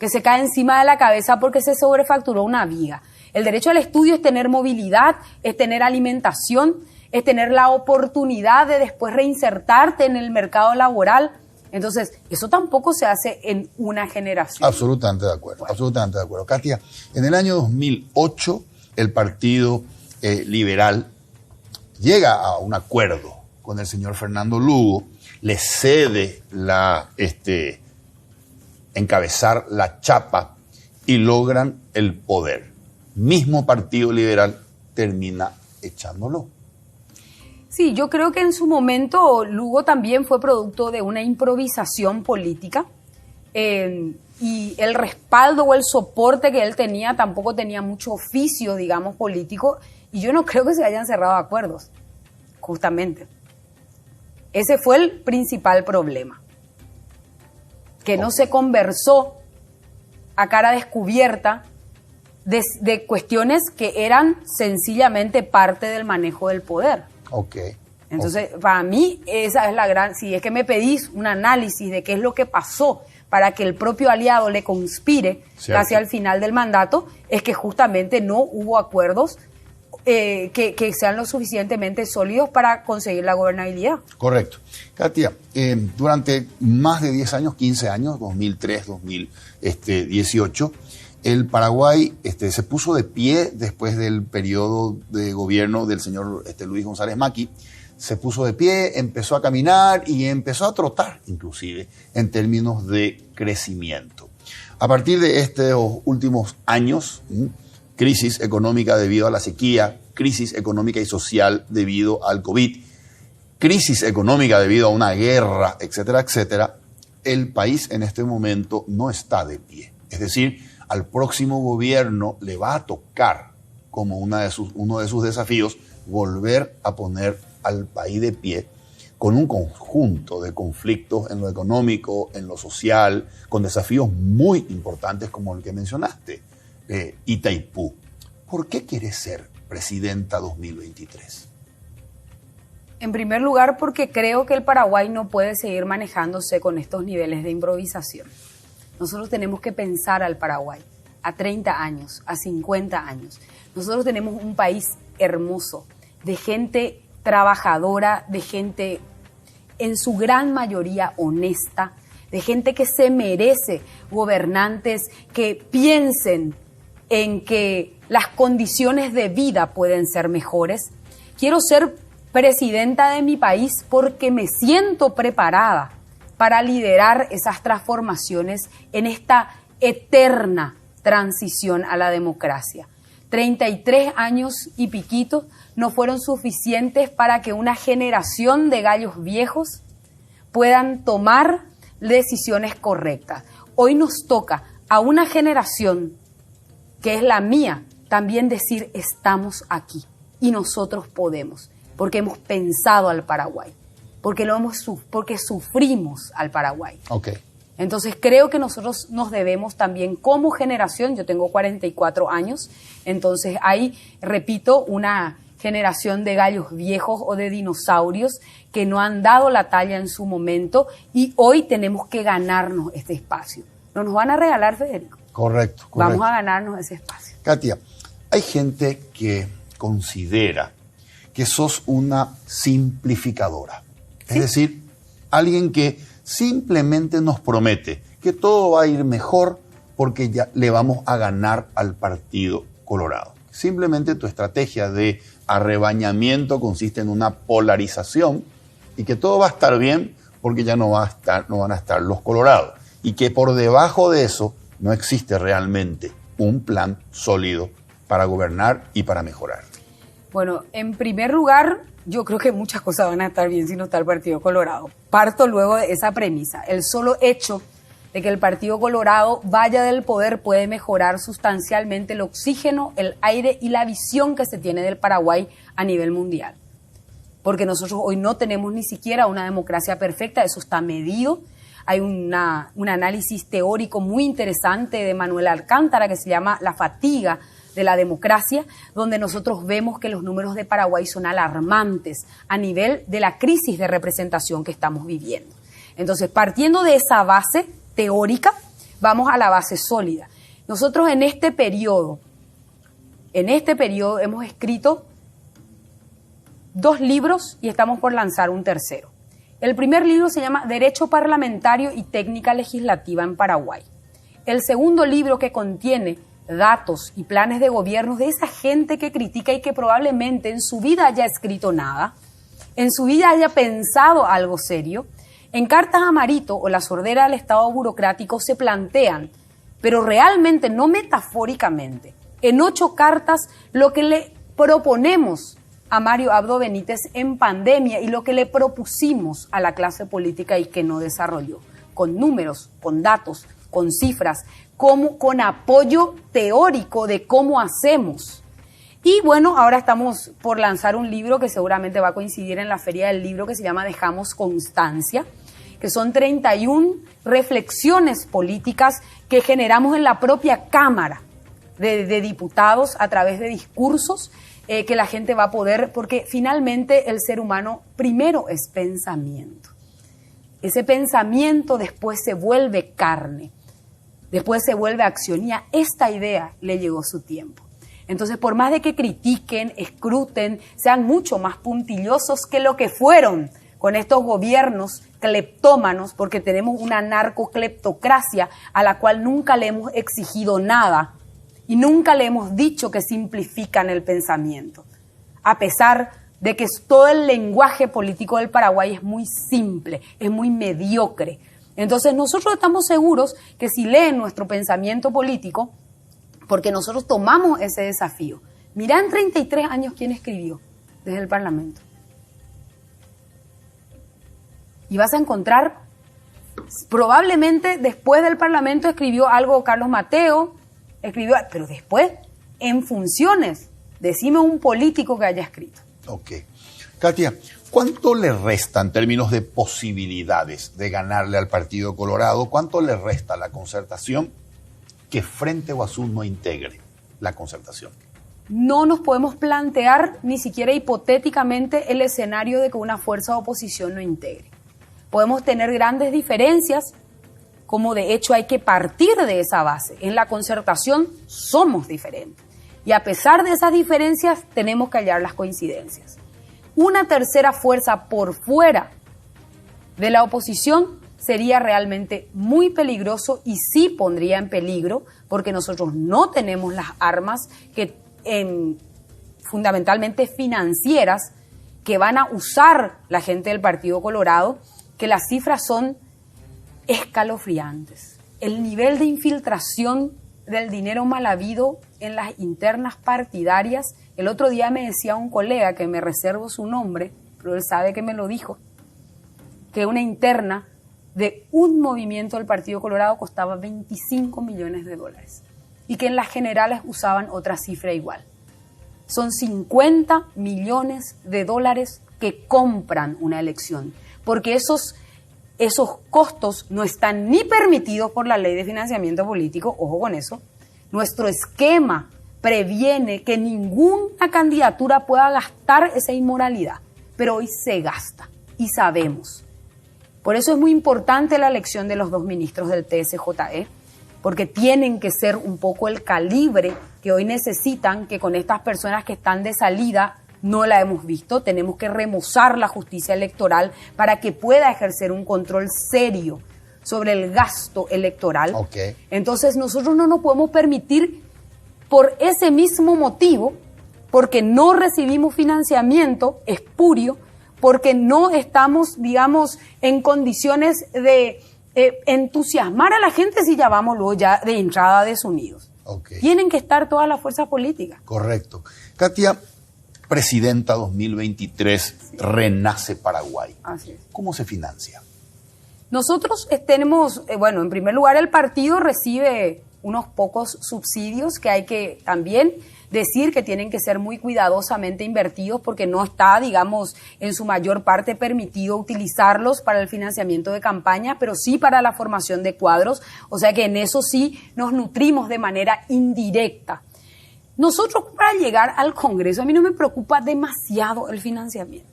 que se cae encima de la cabeza porque se sobrefacturó una viga. El derecho al estudio es tener movilidad, es tener alimentación, es tener la oportunidad de después reinsertarte en el mercado laboral. Entonces, eso tampoco se hace en una generación. Absolutamente de acuerdo, absolutamente de acuerdo. Katia, en el año 2008, el Partido Liberal llega a un acuerdo con el señor Fernando Lugo, le cede encabezar la chapa y logran el poder. Mismo Partido Liberal termina echándolo. Sí, yo creo que en su momento Lugo también fue producto de una improvisación política y el respaldo o el soporte que él tenía tampoco tenía mucho oficio, digamos, político, y yo no creo que se hayan cerrado acuerdos, justamente. Ese fue el principal problema, que no se conversó a cara descubierta de cuestiones que eran sencillamente parte del manejo del poder. Entonces, para mí, esa es la gran... Si es que me pedís un análisis de qué es lo que pasó para que el propio aliado le conspire casi al final del mandato, es que justamente no hubo acuerdos que sean lo suficientemente sólidos para conseguir la gobernabilidad. Correcto. Katia, durante más de 10 años, 15 años, 2003, 2018, el Paraguay se puso de pie después del periodo de gobierno del señor Luis González Macri. Se puso de pie, empezó a caminar y empezó a trotar, inclusive, en términos de crecimiento. A partir de estos últimos años, crisis económica debido a la sequía, crisis económica y social debido al COVID, crisis económica debido a una guerra, etcétera, etcétera, el país en este momento no está de pie. Es decir, al próximo gobierno le va a tocar, como uno de sus desafíos, volver a poner al país de pie con un conjunto de conflictos en lo económico, en lo social, con desafíos muy importantes como el que mencionaste, Itaipú. ¿Por qué quieres ser presidenta 2023? En primer lugar, porque creo que el Paraguay no puede seguir manejándose con estos niveles de improvisación. Nosotros tenemos que pensar al Paraguay a 30 años, a 50 años. Nosotros tenemos un país hermoso, de gente trabajadora, de gente en su gran mayoría honesta, de gente que se merece gobernantes que piensen en que las condiciones de vida pueden ser mejores. Quiero ser presidenta de mi país porque me siento preparada para liderar esas transformaciones en esta eterna transición a la democracia. 33 años y piquito no fueron suficientes para que una generación de gallos viejos puedan tomar decisiones correctas. Hoy nos toca a una generación que es la mía también decir estamos aquí y nosotros podemos, porque hemos pensado al Paraguay, porque sufrimos al Paraguay. Entonces creo que nosotros nos debemos también como generación, yo tengo 44 años, entonces hay, repito, una generación de gallos viejos o de dinosaurios que no han dado la talla en su momento y hoy tenemos que ganarnos este espacio. No nos van a regalar, Federico. Correcto. Vamos a ganarnos ese espacio. Katia, hay gente que considera que sos una simplificadora. ¿Sí? Es decir, alguien que simplemente nos promete que todo va a ir mejor porque ya le vamos a ganar al Partido Colorado. Simplemente tu estrategia de arrebañamiento consiste en una polarización y que todo va a estar bien porque ya no van a estar los colorados. Y que por debajo de eso no existe realmente un plan sólido para gobernar y para mejorar. Bueno, en primer lugar, yo creo que muchas cosas van a estar bien si no está el Partido Colorado. Parto luego de esa premisa. El solo hecho de que el Partido Colorado vaya del poder puede mejorar sustancialmente el oxígeno, el aire y la visión que se tiene del Paraguay a nivel mundial. Porque nosotros hoy no tenemos ni siquiera una democracia perfecta, eso está medido. Hay un análisis teórico muy interesante de Manuel Alcántara que se llama La fatiga de la democracia, donde nosotros vemos que los números de Paraguay son alarmantes a nivel de la crisis de representación que estamos viviendo. Entonces, partiendo de esa base teórica, vamos a la base sólida. Nosotros en este periodo hemos escrito 2 libros y estamos por lanzar un tercero. El primer libro se llama Derecho Parlamentario y Técnica Legislativa en Paraguay. El segundo libro, que contiene datos y planes de gobierno de esa gente que critica y que probablemente en su vida haya escrito nada, en su vida haya pensado algo serio, en Cartas a Marito o La sordera del Estado burocrático se plantean, pero realmente no metafóricamente, en 8 cartas lo que le proponemos a Mario Abdo Benítez en pandemia y lo que le propusimos a la clase política y que no desarrolló. con números, con datos, con cifras, con apoyo teórico de cómo hacemos. Y bueno, ahora estamos por lanzar un libro que seguramente va a coincidir en la Feria del Libro, que se llama Dejamos Constancia, que son 31 reflexiones políticas que generamos en la propia Cámara de Diputados a través de discursos que la gente va a poder, porque finalmente el ser humano primero es pensamiento. Ese pensamiento después se vuelve carne, después se vuelve acción, y a esta idea le llegó su tiempo. Entonces, por más de que critiquen, escruten, sean mucho más puntillosos que lo que fueron con estos gobiernos cleptómanos, porque tenemos una narcocleptocracia a la cual nunca le hemos exigido nada y nunca le hemos dicho que simplifican el pensamiento, a pesar de que todo el lenguaje político del Paraguay es muy simple, es muy mediocre. Entonces nosotros estamos seguros que si leen nuestro pensamiento político, porque nosotros tomamos ese desafío. Mirá en 33 años quién escribió desde el Parlamento. Y vas a encontrar, probablemente después del Parlamento escribió algo Carlos Mateo, pero después, en funciones, decime un político que haya escrito. Ok. Katia, ¿cuánto le resta en términos de posibilidades de ganarle al Partido Colorado? ¿Cuánto le resta a la concertación que Frente Guazú no integre la concertación? No nos podemos plantear ni siquiera hipotéticamente el escenario de que una fuerza de oposición no integre. Podemos tener grandes diferencias, como de hecho hay que partir de esa base. En la concertación somos diferentes. Y a pesar de esas diferencias, tenemos que hallar las coincidencias. Una tercera fuerza por fuera de la oposición sería realmente muy peligroso y sí pondría en peligro, porque nosotros no tenemos las armas fundamentalmente financieras que van a usar la gente del Partido Colorado, que las cifras son escalofriantes. El nivel de infiltración del dinero mal habido en las internas partidarias. El otro día me decía un colega, que me reservo su nombre, pero él sabe que me lo dijo, que una interna de un movimiento del Partido Colorado costaba $25 millones y que en las generales usaban otra cifra igual. Son $50 millones que compran una elección, porque esos costos no están ni permitidos por la Ley de Financiamiento Político, ojo con eso. Nuestro esquema previene que ninguna candidatura pueda gastar esa inmoralidad, pero hoy se gasta y sabemos. Por eso es muy importante la elección de los 2 ministros del TSJE, porque tienen que ser un poco el calibre que hoy necesitan, que con estas personas que están de salida no la hemos visto. Tenemos que remozar la justicia electoral para que pueda ejercer un control serio sobre el gasto electoral. Okay. Entonces nosotros no nos podemos permitir, por ese mismo motivo, porque no recibimos financiamiento espurio, porque no estamos, digamos, en condiciones de entusiasmar a la gente si ya vamos luego ya de entrada desunidos. Okay. Tienen que estar todas las fuerzas políticas. Correcto. Katia, Presidenta 2023, sí. Renace Paraguay. Así es. ¿Cómo se financia? Nosotros tenemos, en primer lugar, el partido recibe unos pocos subsidios que hay que también decir que tienen que ser muy cuidadosamente invertidos, porque no está, digamos, en su mayor parte permitido utilizarlos para el financiamiento de campaña, pero sí para la formación de cuadros, o sea que en eso sí nos nutrimos de manera indirecta. Nosotros, para llegar al Congreso, a mí no me preocupa demasiado el financiamiento.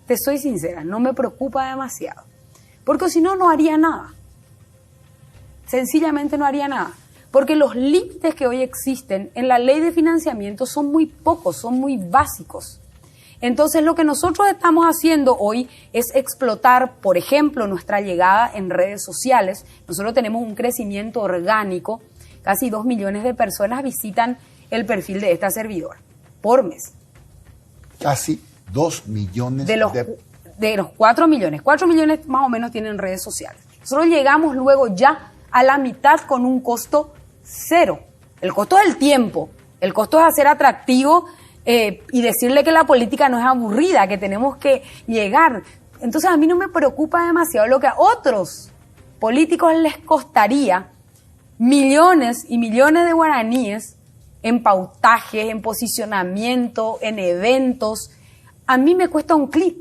Te soy sincera, no me preocupa demasiado, porque si no, no haría nada. Sencillamente no haría nada. Porque los límites que hoy existen en la ley de financiamiento son muy pocos, son muy básicos. Entonces, lo que nosotros estamos haciendo hoy es explotar, por ejemplo, nuestra llegada en redes sociales. Nosotros tenemos un crecimiento orgánico, casi 2 millones de personas visitan el perfil de esta servidora por mes. Casi 2 millones de los 4 millones. 4 millones más o menos tienen redes sociales. Nosotros llegamos luego ya a la mitad con un costo cero. El costo del tiempo, el costo es hacer atractivo y decirle que la política no es aburrida, que tenemos que llegar. Entonces a mí no me preocupa demasiado lo que a otros políticos les costaría millones y millones de guaraníes en pautajes, en posicionamiento, en eventos. A mí me cuesta un clic.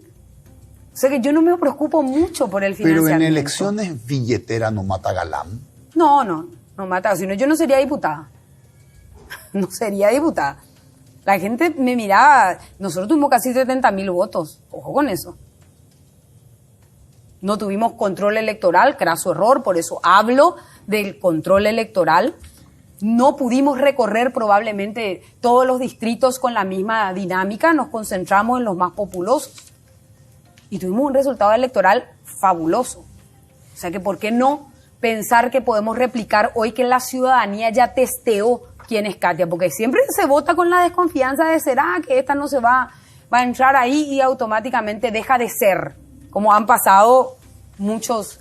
O sea que yo no me preocupo mucho por el financiamiento. Pero en elecciones billetera no mata galán. No mata. Si no, yo no sería diputada. No sería diputada. La gente me miraba. Nosotros tuvimos casi 70.000 votos. Ojo con eso. No tuvimos control electoral, craso error, por eso hablo del control electoral. No pudimos recorrer probablemente todos los distritos con la misma dinámica, nos concentramos en los más populosos. Y tuvimos un resultado electoral fabuloso. O sea que, ¿por qué no pensar que podemos replicar hoy que la ciudadanía ya testeó quién es Katia? Porque siempre se vota con la desconfianza de ¿será que esta no se va a entrar ahí? Y automáticamente deja de ser, como han pasado muchas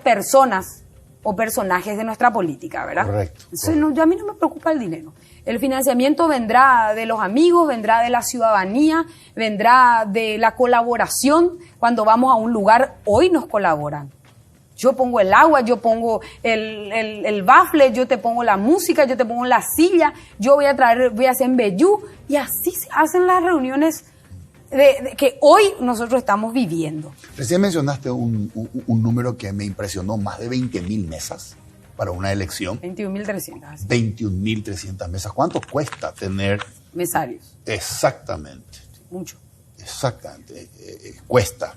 personas o personajes de nuestra política, ¿verdad? Correcto. Entonces, no, a mí no me preocupa el dinero. El financiamiento vendrá de los amigos, vendrá de la ciudadanía, vendrá de la colaboración. Cuando vamos a un lugar, hoy nos colaboran. Yo pongo el agua, yo pongo el bafle, yo te pongo la música, yo te pongo la silla, yo voy a hacer embellú, y así se hacen las reuniones que hoy nosotros estamos viviendo. Recién mencionaste un número que me impresionó, más de 20.000 mesas para una elección. 21.300. 21.300 mesas. ¿Cuánto cuesta tener? Mesarios. Exactamente. Mucho. Exactamente. Cuesta.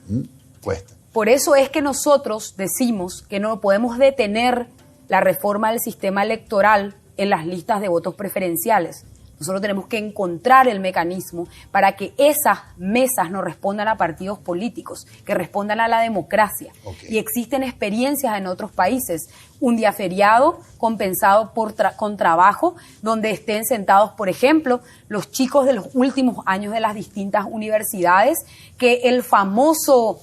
Por eso es que nosotros decimos que no podemos detener la reforma del sistema electoral en las listas de votos preferenciales. Nosotros tenemos que encontrar el mecanismo para que esas mesas no respondan a partidos políticos, que respondan a la democracia. Okay. Y existen experiencias en otros países. Un día feriado compensado con trabajo, donde estén sentados, por ejemplo, los chicos de los últimos años de las distintas universidades, que el famoso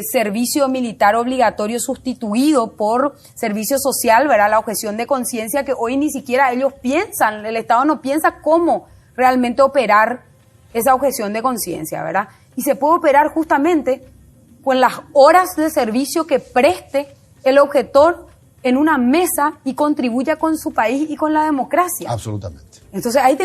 servicio militar obligatorio sustituido por servicio social, ¿verdad? La objeción de conciencia, que hoy ni siquiera ellos piensan, el Estado no piensa cómo realmente operar esa objeción de conciencia, ¿verdad? Y se puede operar justamente con las horas de servicio que preste el objetor en una mesa y contribuya con su país y con la democracia. Absolutamente. Entonces hay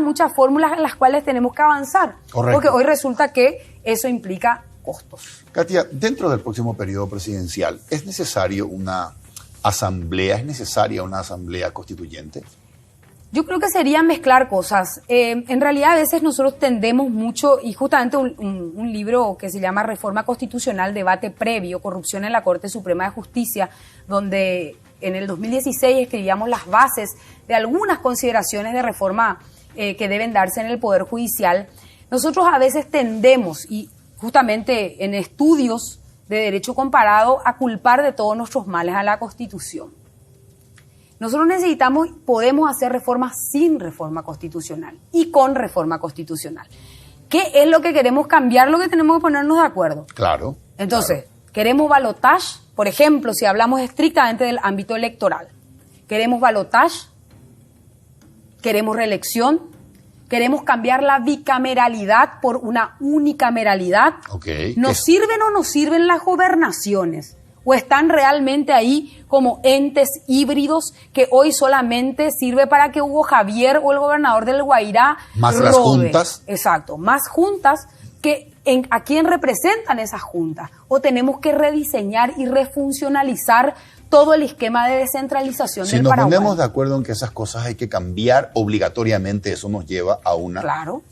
muchas fórmulas en las cuales tenemos que avanzar. Correcto. Porque hoy resulta que eso implica costos. Katia, dentro del próximo periodo presidencial, ¿es necesaria una asamblea constituyente? Yo creo que sería mezclar cosas. En realidad a veces nosotros tendemos mucho, y justamente un libro que se llama Reforma Constitucional, Debate Previo, Corrupción en la Corte Suprema de Justicia, donde en el 2016 escribíamos las bases de algunas consideraciones de reforma que deben darse en el Poder Judicial. Nosotros a veces tendemos, y justamente en estudios de derecho comparado, a culpar de todos nuestros males a la Constitución. Nosotros podemos hacer reformas sin reforma constitucional y con reforma constitucional. ¿Qué es lo que queremos cambiar? Lo que tenemos que ponernos de acuerdo. Claro. Entonces, ¿queremos balotaje? Por ejemplo, si hablamos estrictamente del ámbito electoral. ¿Queremos balotaje? ¿Queremos reelección? ¿Queremos cambiar la bicameralidad por una unicameralidad? Okay. ¿Nos sirven o no sirven las gobernaciones? ¿O están realmente ahí como entes híbridos que hoy solamente sirve para que Hugo Javier o el gobernador del Guairá más robe? Las juntas. Exacto, más juntas que a quién representan esas juntas. O tenemos que rediseñar y refuncionalizar todo el esquema de descentralización del Paraguay. Si nos ponemos de acuerdo en que esas cosas hay que cambiar obligatoriamente, eso nos lleva a una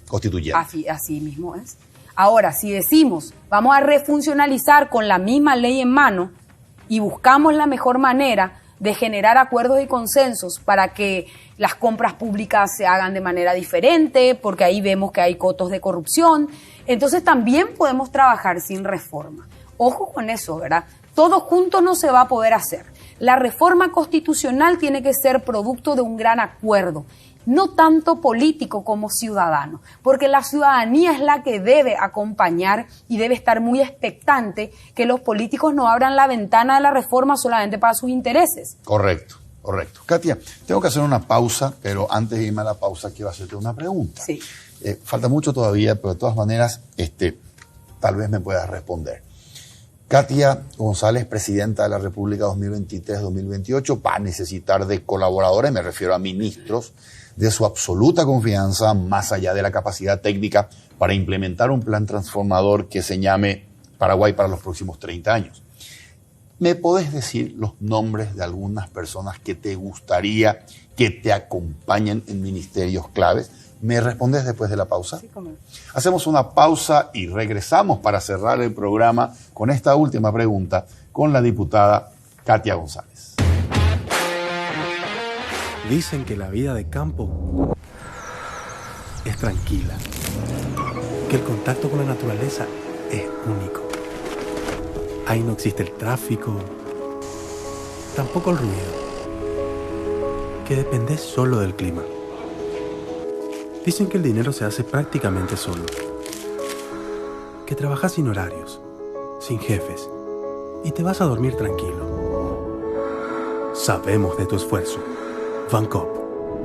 constituyente. Así mismo es. Ahora, si decimos, vamos a refuncionalizar con la misma ley en mano y buscamos la mejor manera de generar acuerdos y consensos para que las compras públicas se hagan de manera diferente, porque ahí vemos que hay cotos de corrupción, entonces también podemos trabajar sin reforma. Ojo con eso, ¿verdad? Todo junto no se va a poder hacer. La reforma constitucional tiene que ser producto de un gran acuerdo, no tanto político como ciudadano, porque la ciudadanía es la que debe acompañar y debe estar muy expectante que los políticos no abran la ventana de la reforma solamente para sus intereses. Correcto. Katia, tengo que hacer una pausa, pero antes de irme a la pausa quiero hacerte una pregunta. Sí. Falta mucho todavía, pero de todas maneras, tal vez me puedas responder. Katia González, presidenta de la República 2023-2028, va a necesitar de colaboradores, me refiero a ministros, de su absoluta confianza, más allá de la capacidad técnica, para implementar un plan transformador que se llame Paraguay para los próximos 30 años. ¿Me podés decir los nombres de algunas personas que te gustaría que te acompañen en ministerios claves? ¿Me respondes después de la pausa? Sí, cómo no. Hacemos una pausa y regresamos para cerrar el programa con esta última pregunta con la diputada Katia González. Dicen que la vida de campo es tranquila, que el contacto con la naturaleza es único. Ahí no existe el tráfico, tampoco el ruido, que depende solo del clima. Dicen que el dinero se hace prácticamente solo, que trabajas sin horarios, sin jefes, y te vas a dormir tranquilo. Sabemos de tu esfuerzo. Bancop,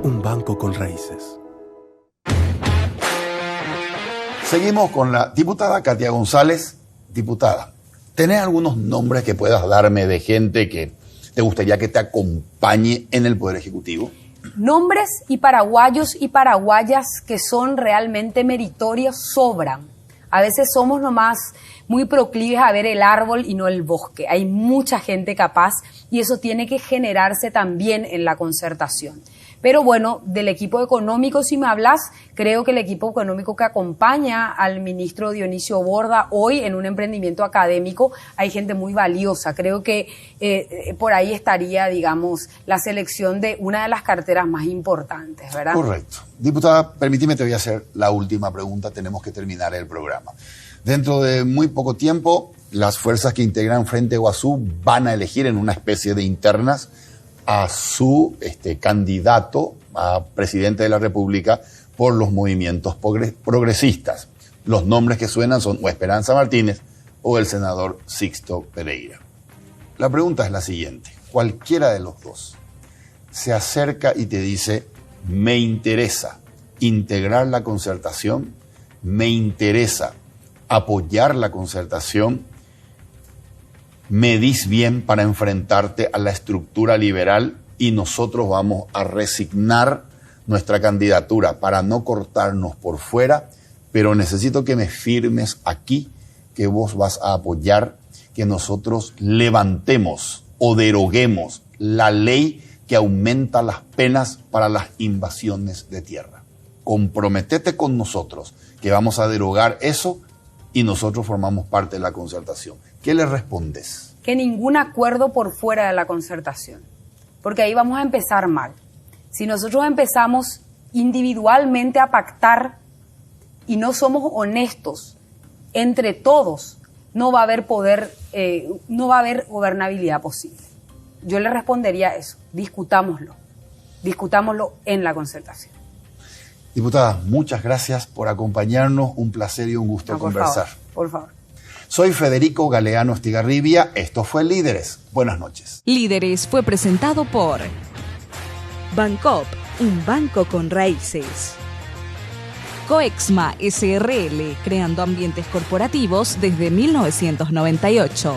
un banco con raíces. Seguimos con la diputada Katia González. Diputada, ¿tenés algunos nombres que puedas darme de gente que te gustaría que te acompañe en el Poder Ejecutivo? Nombres y paraguayos y paraguayas que son realmente meritorios sobran. A veces somos nomás muy proclives a ver el árbol y no el bosque. Hay mucha gente capaz y eso tiene que generarse también en la concertación. Pero bueno, del equipo económico, si me hablas, creo que el equipo económico que acompaña al ministro Dionisio Borda hoy en un emprendimiento académico, hay gente muy valiosa. Creo que por ahí estaría, digamos, la selección de una de las carteras más importantes, ¿verdad? Correcto. Diputada, permíteme, te voy a hacer la última pregunta. Tenemos que terminar el programa. Dentro de muy poco tiempo, las fuerzas que integran Frente Guazú van a elegir en una especie de internas a su candidato a presidente de la República por los movimientos progresistas. Los nombres que suenan son o Esperanza Martínez o el senador Sixto Pereira. La pregunta es la siguiente. Cualquiera de los dos se acerca y te dice, me interesa integrar la concertación, me interesa apoyar la concertación, medís bien para enfrentarte a la estructura liberal y nosotros vamos a resignar nuestra candidatura para no cortarnos por fuera, pero necesito que me firmes aquí que vos vas a apoyar que nosotros levantemos o deroguemos la ley que aumenta las penas para las invasiones de tierra. Comprometete con nosotros que vamos a derogar eso y nosotros formamos parte de la concertación. ¿Qué le respondes? Que ningún acuerdo por fuera de la concertación, porque ahí vamos a empezar mal. Si nosotros empezamos individualmente a pactar y no somos honestos entre todos, no va a haber poder, no va a haber gobernabilidad posible. Yo le respondería eso, discutámoslo en la concertación. Diputada, muchas gracias por acompañarnos, un placer y un gusto conversar. Por favor. Soy Federico Galeano Estigarribia, esto fue Líderes. Buenas noches. Líderes fue presentado por Bancop, un banco con raíces. Coexma SRL, creando ambientes corporativos desde 1998.